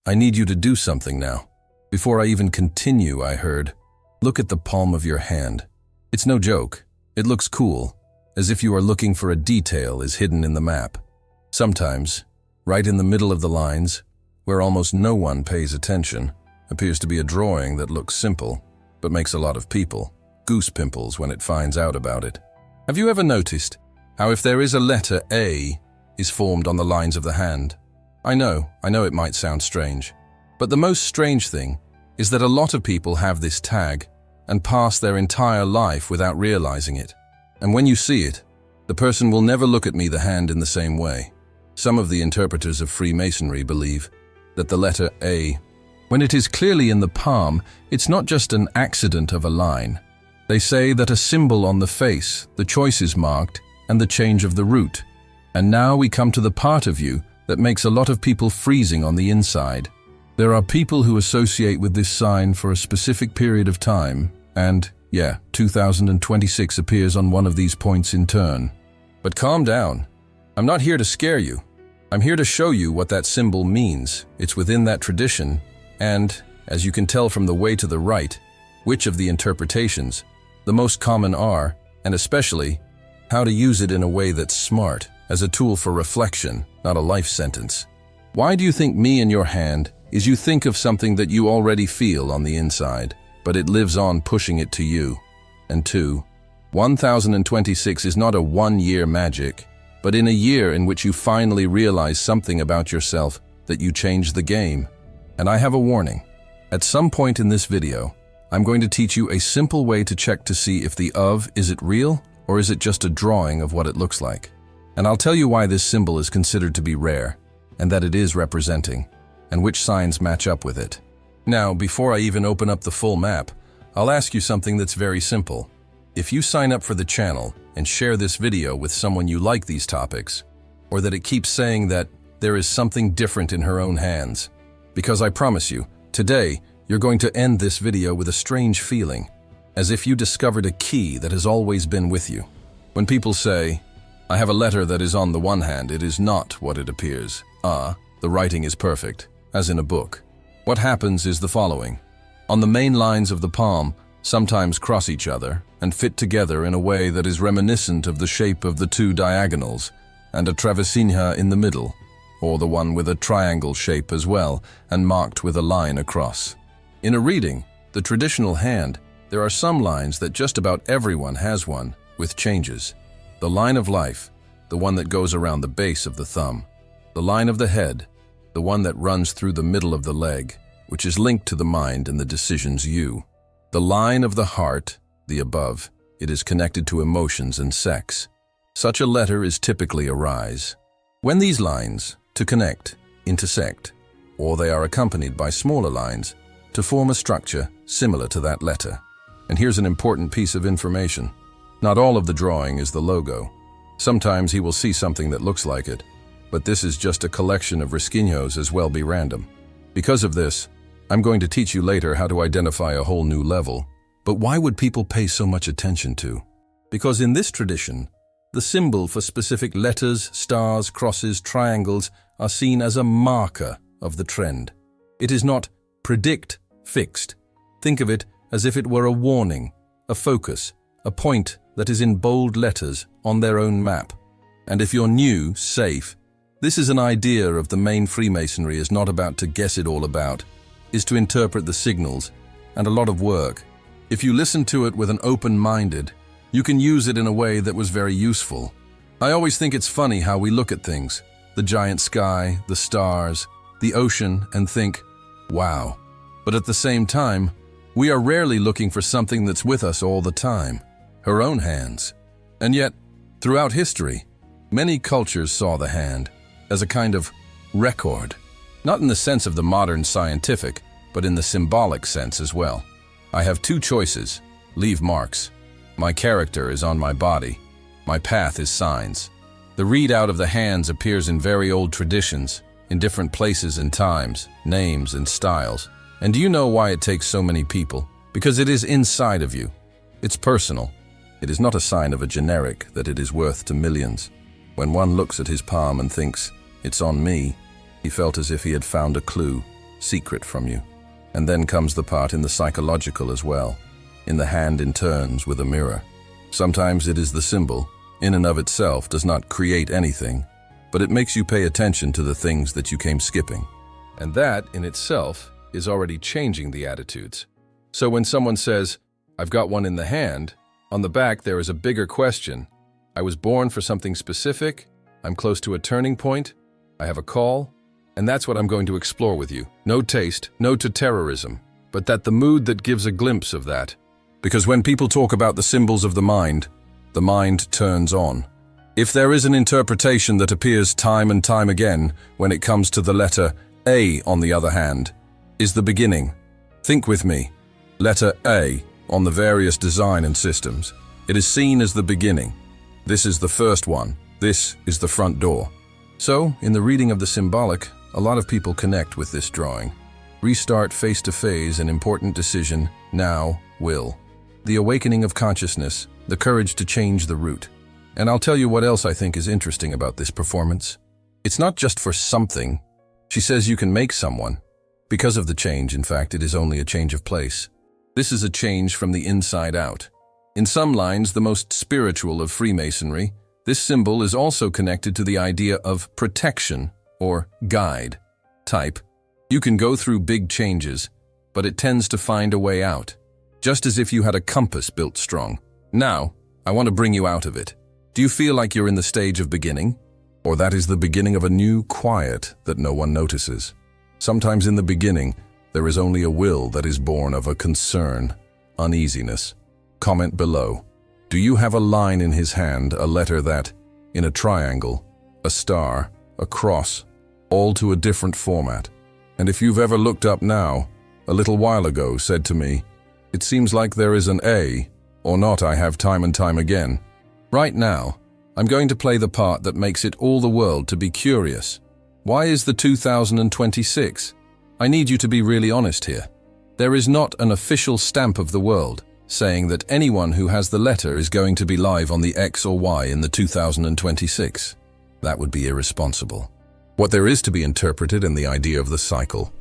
I need you to do something now. Before I even continue, I heard, look at the palm of your hand. It's no joke. It looks cool, as if you are looking for a detail is hidden in the map. Sometimes, right in the middle of the lines, where almost no one pays attention, appears to be a drawing that looks simple, but makes a lot of people goose pimples when it finds out about it. Have you ever noticed how if there is a letter A is formed on the lines of the hand? I know it might sound strange, but the most strange thing is that a lot of people have this tag and pass their entire life without realizing it. And when you see it, the person will never look at the hand in the same way. Some of the interpreters of Freemasonry believe that the letter A, when it is clearly in the palm, it's not just an accident of a line. They say that a symbol on the face, the choice is marked, and the change of the root. And now we come to the part of you that makes a lot of people freezing on the inside. There are people who associate with this sign for a specific period of time, and, 2026 appears on one of these points in turn. But calm down. I'm not here to scare you. I'm here to show you what that symbol means. It's within that tradition, and, as you can tell from the way to the right, which of the interpretations, the most common are, and especially, how to use it in a way that's smart, as a tool for reflection, not a life sentence. Why do you think me in your hand is you think of something that you already feel on the inside, but it lives on pushing it to you? And 2, 1026 is not a one-year magic, but in a year in which you finally realize something about yourself that you change the game. And I have a warning. At some point in this video, I'm going to teach you a simple way to check to see if the is it real or is it just a drawing of what it looks like? And I'll tell you why this symbol is considered to be rare, and that it is representing, and which signs match up with it. Now, before I even open up the full map, I'll ask you something that's very simple. If you sign up for the channel and share this video with someone you like these topics, or that it keeps saying that there is something different in her own hands, because I promise you, today, you're going to end this video with a strange feeling, as if you discovered a key that has always been with you. When people say, I have a letter that is on the one hand, it is not what it appears. The writing is perfect, as in a book. What happens is the following. On the main lines of the palm, sometimes cross each other and fit together in a way that is reminiscent of the shape of the two diagonals and a travesinha in the middle, or the one with a triangle shape as well and marked with a line across. In a reading, the traditional hand, there are some lines that just about everyone has one, with changes. The line of life, the one that goes around the base of the thumb. The line of the head, the one that runs through the middle of the leg, which is linked to the mind and the decisions you. The line of the heart, the above, it is connected to emotions and sex. Such a letter is typically a rise. When these lines, to connect, intersect, or they are accompanied by smaller lines, to form a structure similar to that letter. And here's an important piece of information. Not all of the drawing is the logo. Sometimes he will see something that looks like it, but this is just a collection of risquinhos as well be random. Because of this, I'm going to teach you later how to identify a whole new level. But why would people pay so much attention to? Because in this tradition, the symbol for specific letters, stars, crosses, triangles are seen as a marker of the trend. It is not fixed. Think of it as if it were a warning, a focus, a point that is in bold letters on their own map. And if you're new, safe, this is an idea of the main Freemasonry is not about to guess it all about, is to interpret the signals, and a lot of work. If you listen to it with an open-minded, you can use it in a way that was very useful. I always think it's funny how we look at things, the giant sky, the stars, the ocean, and think, wow. But at the same time, we are rarely looking for something that's with us all the time, her own hands. And yet, throughout history, many cultures saw the hand as a kind of record, not in the sense of the modern scientific, but in the symbolic sense as well. I have two choices: leave marks. My character is on my body. My path is signs. The readout of the hands appears in very old traditions, in different places and times, names and styles. And do you know why it takes so many people? Because it is inside of you. It's personal. It is not a sign of a generic that it is worth to millions. When one looks at his palm and thinks, it's on me, he felt as if he had found a clue. secret from you. And then comes the part in the psychological as well, in the hand in turns with a mirror. Sometimes it is the symbol, in and of itself, does not create anything, but it makes you pay attention to the things that you came skipping. And that, in itself, is already changing the attitudes. So when someone says, "I've got one in the hand," on the back there is a bigger question. I was born for something specific, I'm close to a turning point, I have a call, and that's what I'm going to explore with you. No taste, no to terrorism, but that the mood that gives a glimpse of that. Because when people talk about the symbols of the mind turns on. If there is an interpretation that appears time and time again when it comes to the letter A, on the other hand, is the beginning. Think with me. Letter A on the various design and systems. It is seen as the beginning. This is the first one. This is the front door. So, in the reading of the symbolic, a lot of people connect with this drawing. Restart face-to-phase, an important decision, now, will. The awakening of consciousness, the courage to change the route. And I'll tell you what else I think is interesting about this performance. It's not just for something. She says you can make someone. Because of the change, in fact, it is only a change of place. This is a change from the inside out. In some lines, the most spiritual of Freemasonry, this symbol is also connected to the idea of protection or guide type. You can go through big changes, but it tends to find a way out, just as if you had a compass built strong. Now, I want to bring you out of it. Do you feel like you're in the stage of beginning? Or that is the beginning of a new quiet that no one notices? Sometimes in the beginning, there is only a will that is born of a concern, uneasiness. Comment below. Do you have a line in his hand, a letter that, in a triangle, a star, a cross, all to a different format? And if you've ever looked up now, a little while ago said to me, "It seems like there is an A, or not I have time and time again." Right now, I'm going to play the part that makes it all the world to be curious. Why is the 2026? I need you to be really honest here. There is not an official stamp of the world saying that anyone who has the letter is going to be live on the X or Y in the 2026. That would be irresponsible. What there is to be interpreted in the idea of the cycle.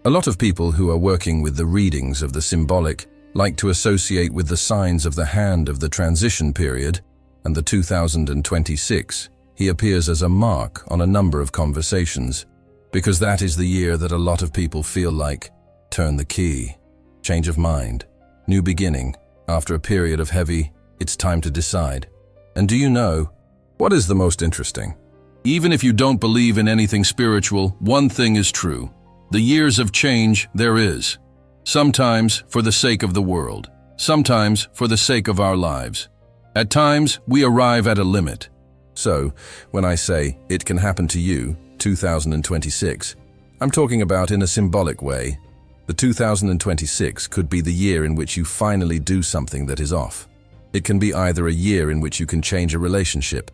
A lot of people who are working with the readings of the symbolic like to associate with the signs of the hand of the transition period and the 2026. He appears as a mark on a number of conversations, because that is the year that a lot of people feel like turn the key, change of mind, new beginning. After a period of heavy, it's time to decide. And do you know, what is the most interesting? Even if you don't believe in anything spiritual, one thing is true. The years of change there is. Sometimes for the sake of the world, sometimes for the sake of our lives. At times, we arrive at a limit. So, when I say it can happen to you, 2026, I'm talking about in a symbolic way. The 2026 could be the year in which you finally do something that is off. It can be either a year in which you can change a relationship.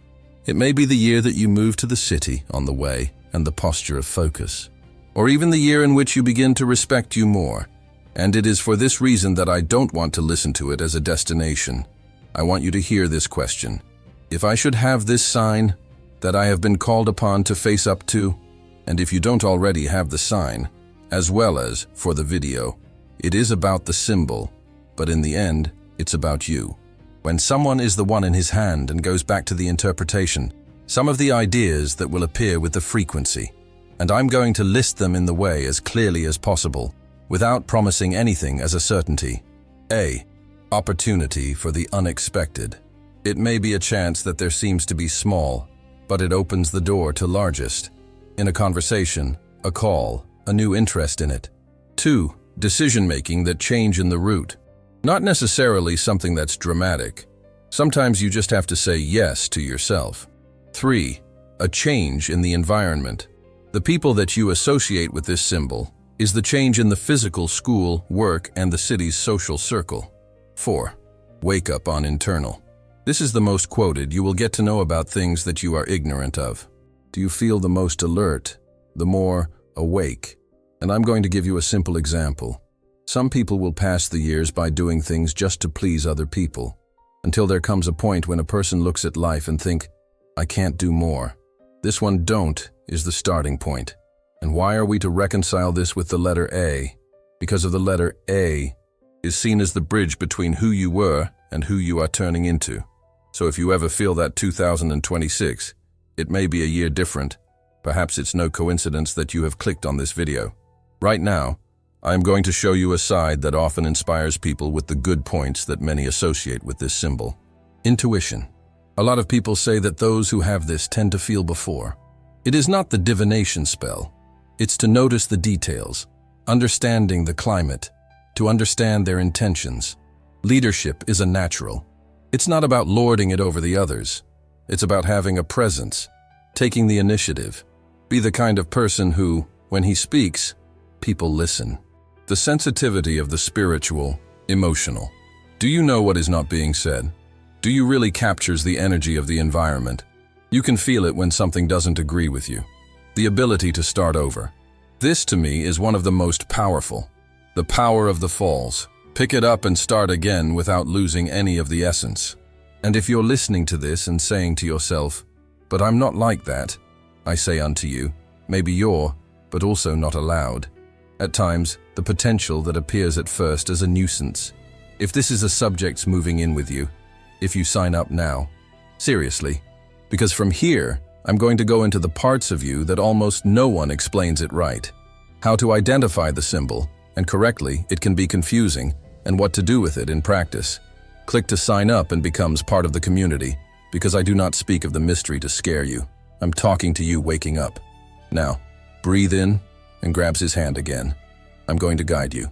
It may be the year that you move to the city on the way and the posture of focus. Or even the year in which you begin to respect you more. And it is for this reason that I don't want to listen to it as a destination. I want you to hear this question. If I should have this sign that I have been called upon to face up to, and if you don't already have the sign, as well as for the video, it is about the symbol, but in the end, it's about you. When someone is the one in his hand and goes back to the interpretation, some of the ideas that will appear with the frequency, and I'm going to list them in the way as clearly as possible, without promising anything as a certainty. A. Opportunity for the unexpected. It may be a chance that there seems to be small, but it opens the door to largest. In a conversation, a call, a new interest in it. 2. Decision-making that change in the route. Not necessarily something that's dramatic. Sometimes you just have to say yes to yourself. 3. A change in the environment. The people that you associate with this symbol is the change in the physical, school, work, and the city's social circle. 4. Wake up on internal. This is the most quoted. You will get to know about things that you are ignorant of. Do you feel the most alert, the more awake? And I'm going to give you a simple example. Some people will pass the years by doing things just to please other people, until there comes a point when a person looks at life and think, I can't do more. This one don't is the starting point. And why are we to reconcile this with the letter A? Because of the letter A is seen as the bridge between who you were and who you are turning into. So if you ever feel that 2026, it may be a year different, perhaps it's no coincidence that you have clicked on this video. Right now, I am going to show you a side that often inspires people with the good points that many associate with this symbol. Intuition. A lot of people say that those who have this tend to feel before. It is not the divination spell. It's to notice the details, understanding the climate, to understand their intentions. Leadership is a natural. It's not about lording it over the others. It's about having a presence, taking the initiative. Be the kind of person who, when he speaks, people listen. The sensitivity of the spiritual, emotional. Do you know what is not being said? Do you really captures the energy of the environment? You can feel it when something doesn't agree with you. The ability to start over. This, to me, is one of the most powerful. The power of the falls. Pick it up and start again without losing any of the essence. And if you're listening to this and saying to yourself, "But I'm not like that," I say unto you, maybe you're, but also not allowed. At times, the potential that appears at first as a nuisance. If this is a subject moving in with you, if you sign up now, seriously, because from here, I'm going to go into the parts of you that almost no one explains it right. How to identify the symbol, and correctly, it can be confusing, and what to do with it in practice. Click to sign up and becomes part of the community, because I do not speak of the mystery to scare you. I'm talking to you waking up. Now, breathe in and grabs his hand again. I'm going to guide you.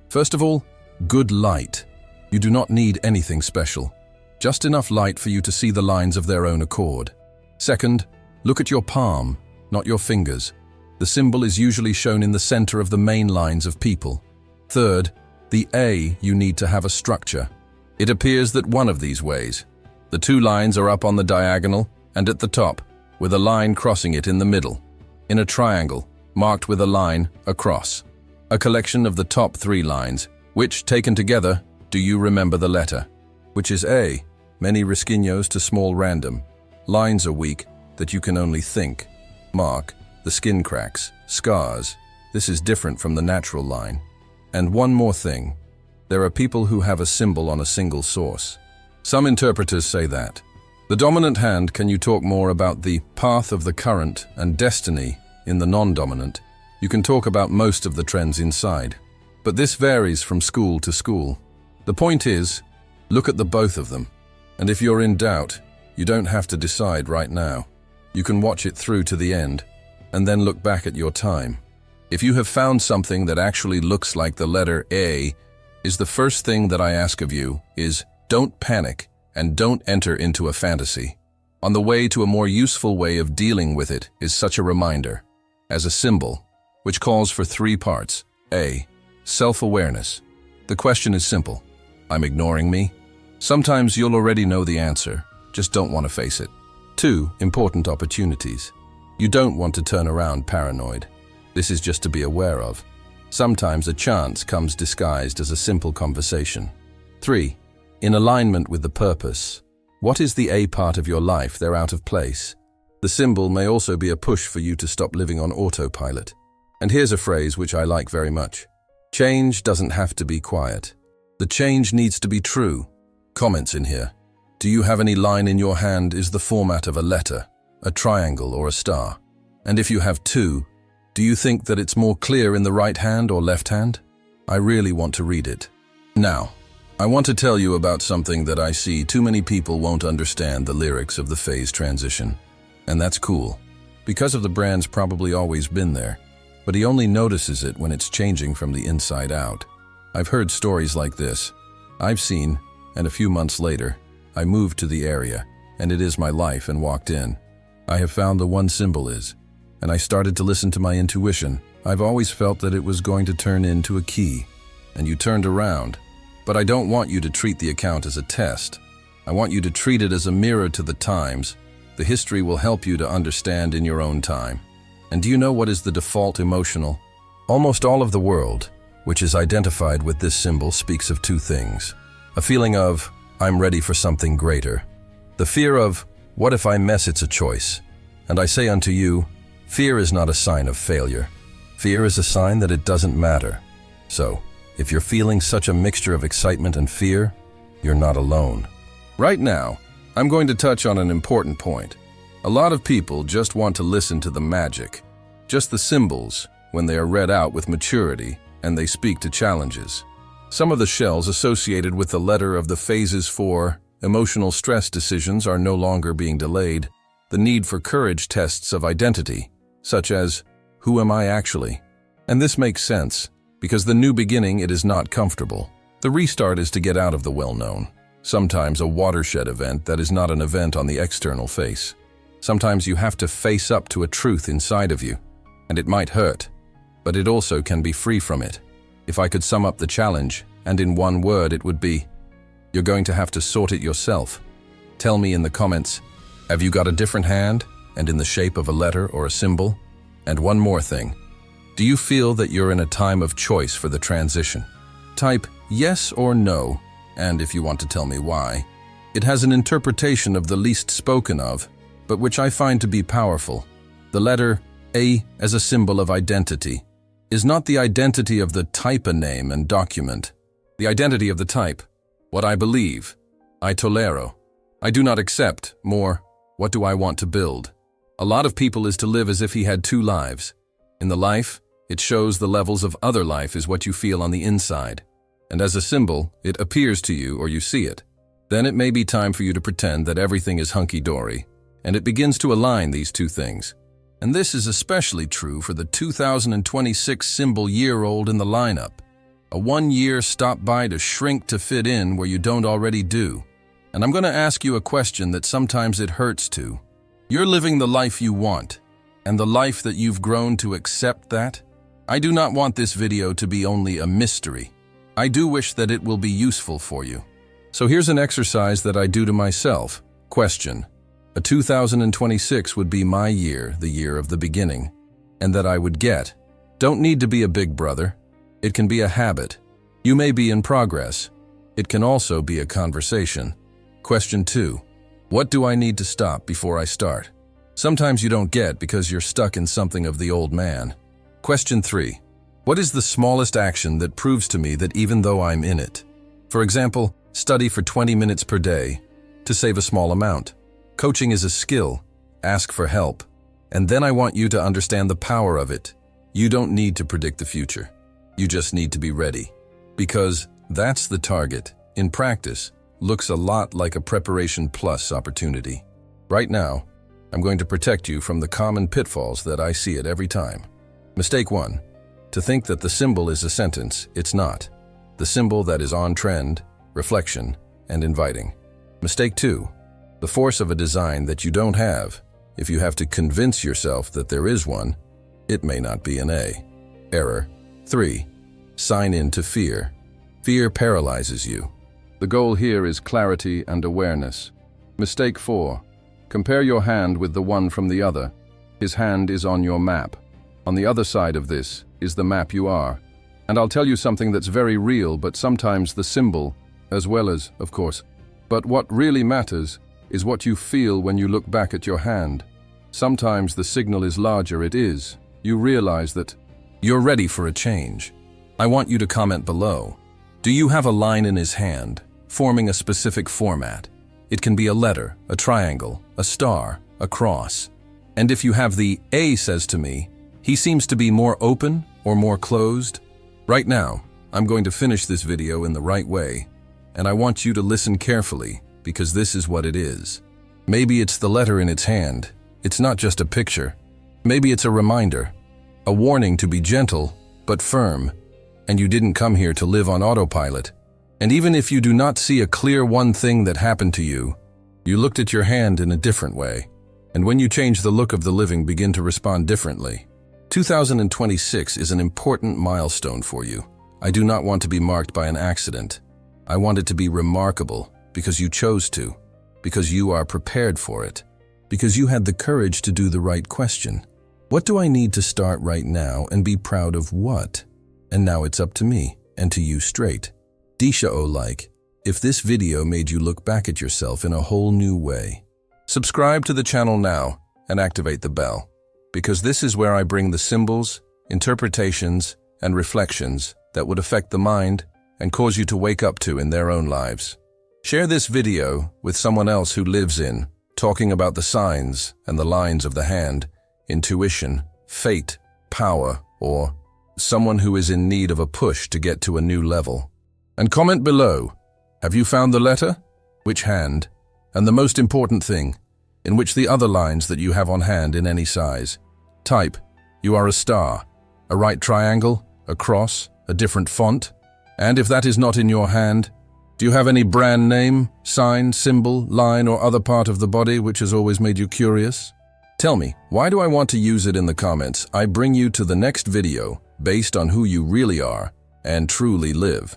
First of all, good light. You do not need anything special. Just enough light for you to see the lines of their own accord. Second, look at your palm, not your fingers. The symbol is usually shown in the center of the main lines of people. Third, the A, you need to have a structure. It appears that one of these ways. The two lines are up on the diagonal and at the top, with a line crossing it in the middle. In a triangle, marked with a line across. A collection of the top three lines, which, taken together, do you remember the letter? Which is A. Many risquinos to small random. Lines are weak, that you can only think. Mark, the skin cracks, scars. This is different from the natural line. And one more thing. There are people who have a symbol on a single source. Some interpreters say that. The dominant hand, can you talk more about the path of the current and destiny in the non-dominant? You can talk about most of the trends inside. But this varies from school to school. The point is, look at the both of them. And if you're in doubt, you don't have to decide right now. You can watch it through to the end, and then look back at your time. If you have found something that actually looks like the letter A, is the first thing that I ask of you is, don't panic and don't enter into a fantasy. On the way to a more useful way of dealing with it is such a reminder, as a symbol, which calls for three parts. A. Self-awareness. The question is simple. I'm ignoring me? Sometimes you'll already know the answer, just don't want to face it. 2. Important opportunities. You don't want to turn around paranoid. This is just to be aware of. Sometimes a chance comes disguised as a simple conversation. 3. In alignment with the purpose. What is the A part of your life? They're out of place. The symbol may also be a push for you to stop living on autopilot. And here's a phrase which I like very much. Change doesn't have to be quiet. The change needs to be true. Comments in here. Do you have any line in your hand is the format of a letter, a triangle or a star? And if you have two, do you think that it's more clear in the right hand or left hand? I really want to read it. Now, I want to tell you about something that I see too many people won't understand the lyrics of the phase transition. And that's cool, because of the brand's probably always been there, but he only notices it when it's changing from the inside out. I've heard stories like this. I've seen, and a few months later, I moved to the area, and it is my life and walked in. I have found the one symbol is, and I started to listen to my intuition. I've always felt that it was going to turn into a key, and you turned around. But I don't want you to treat the account as a test. I want you to treat it as a mirror to the times. The history will help you to understand in your own time. And do you know what is the default emotional? Almost all of the world, which is identified with this symbol, speaks of two things. A feeling of, I'm ready for something greater. The fear of, what if I mess? It's a choice. And I say unto you, fear is not a sign of failure. Fear is a sign that it doesn't matter. So, if you're feeling such a mixture of excitement and fear, you're not alone. Right now, I'm going to touch on an important point. A lot of people just want to listen to the magic, just the symbols, when they are read out with maturity and they speak to challenges. Some of the shells associated with the letter of the phases for emotional stress decisions are no longer being delayed. The need for courage tests of identity, such as, who am I actually? And this makes sense, because the new beginning, it is not comfortable. The restart is to get out of the well-known. Sometimes a watershed event that is not an event on the external face. Sometimes you have to face up to a truth inside of you, and it might hurt, but it also can be free from it. If I could sum up the challenge, and in one word it would be, you're going to have to sort it yourself. Tell me in the comments, have you got a different hand, and in the shape of a letter or a symbol? And one more thing, do you feel that you're in a time of choice for the transition? Type yes or no, and if you want to tell me why. It has an interpretation of the least spoken of, but which I find to be powerful. The letter A as a symbol of identity is not the identity of the type a name and document. The identity of the type, what I believe, I tolero. I do not accept, more, what do I want to build? A lot of people is to live as if he had two lives. In the life, it shows the levels of other life is what you feel on the inside. And as a symbol, it appears to you or you see it. Then it may be time for you to pretend that everything is hunky-dory. And it begins to align these two things. And this is especially true for the 2026 symbol year-old in the lineup. A 1 year stop by to shrink to fit in where you don't already do. And I'm going to ask you a question that sometimes it hurts to. You're living the life you want, and the life that you've grown to accept that? I do not want this video to be only a mystery. I do wish that it will be useful for you. So here's an exercise that I do to myself. Question. A 2026 would be my year, the year of the beginning, and that I would get. Don't need to be a big brother. It can be a habit. You may be in progress. It can also be a conversation. Question 2. What do I need to stop before I start? Sometimes you don't get because you're stuck in something of the old man. Question 3. What is the smallest action that proves to me that even though I'm in it? For example, study for 20 minutes per day to save a small amount. Coaching is a skill. Ask for help. And then I want you to understand the power of it. You don't need to predict the future. You just need to be ready. Because that's the target. In practice, looks a lot like a preparation plus opportunity. Right now, I'm going to protect you from the common pitfalls that I see it every time. Mistake 1. To think that the symbol is a sentence, it's not. The symbol that is on trend, reflection, and inviting. Mistake 2. The force of a design that you don't have. If you have to convince yourself that there is one, it may not be an A. Error. 3. Sign in to fear. Fear paralyzes you. The goal here is clarity and awareness. Mistake 4. Compare your hand with the one from the other. His hand is on your map. On the other side of this is the map you are. And I'll tell you something that's very real, but sometimes the symbol, as well as, of course. But what really matters is what you feel when you look back at your hand. Sometimes the signal is larger, it is. You realize that you're ready for a change. I want you to comment below. Do you have a line in his hand, forming a specific format? It can be a letter, a triangle, a star, a cross. And if you have the A says to me, he seems to be more open or more closed. Right now, I'm going to finish this video in the right way, and I want you to listen carefully because this is what it is. Maybe it's the letter in its hand. It's not just a picture. Maybe it's a reminder, a warning to be gentle but firm. And you didn't come here to live on autopilot. And even if you do not see a clear one thing that happened to you, you looked at your hand in a different way. And when you change, the look of the living begin to respond differently. 2026 is an important milestone for you. I do not want to be marked by an accident. I want it to be remarkable because you chose to, because you are prepared for it, because you had the courage to do the right question. What do I need to start right now and be proud of what? And now it's up to me and to you straight. Disha if this video made you look back at yourself in a whole new way. Subscribe to the channel now and activate the bell, because this is where I bring the symbols interpretations, and reflections that would affect the mind and cause you to wake up to in their own lives. Share this video with someone else who lives in, talking about the signs and the lines of the hand, intuition, fate, power, or someone who is in need of a push to get to a new level. And comment below, have you found the letter? Which hand? And the most important thing, in which the other lines that you have on hand in any size. Type, you are a star, a right triangle, a cross, a different font. And if that is not in your hand, do you have any brand name, sign, symbol, line, or other part of the body which has always made you curious? Tell me, why do I want to use it in the comments? I bring you to the next video based on who you really are and truly live.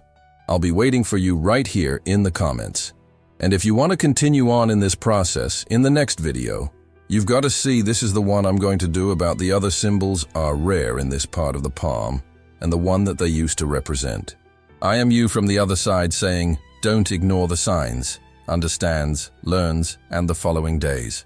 I'll be waiting for you right here in the comments. And if you want to continue on in this process, in the next video, you've got to see this is the one I'm going to do about the other symbols are rare in this part of the palm and the one that they used to represent. I am you from the other side saying, don't ignore the signs, understands, learns, and the following days.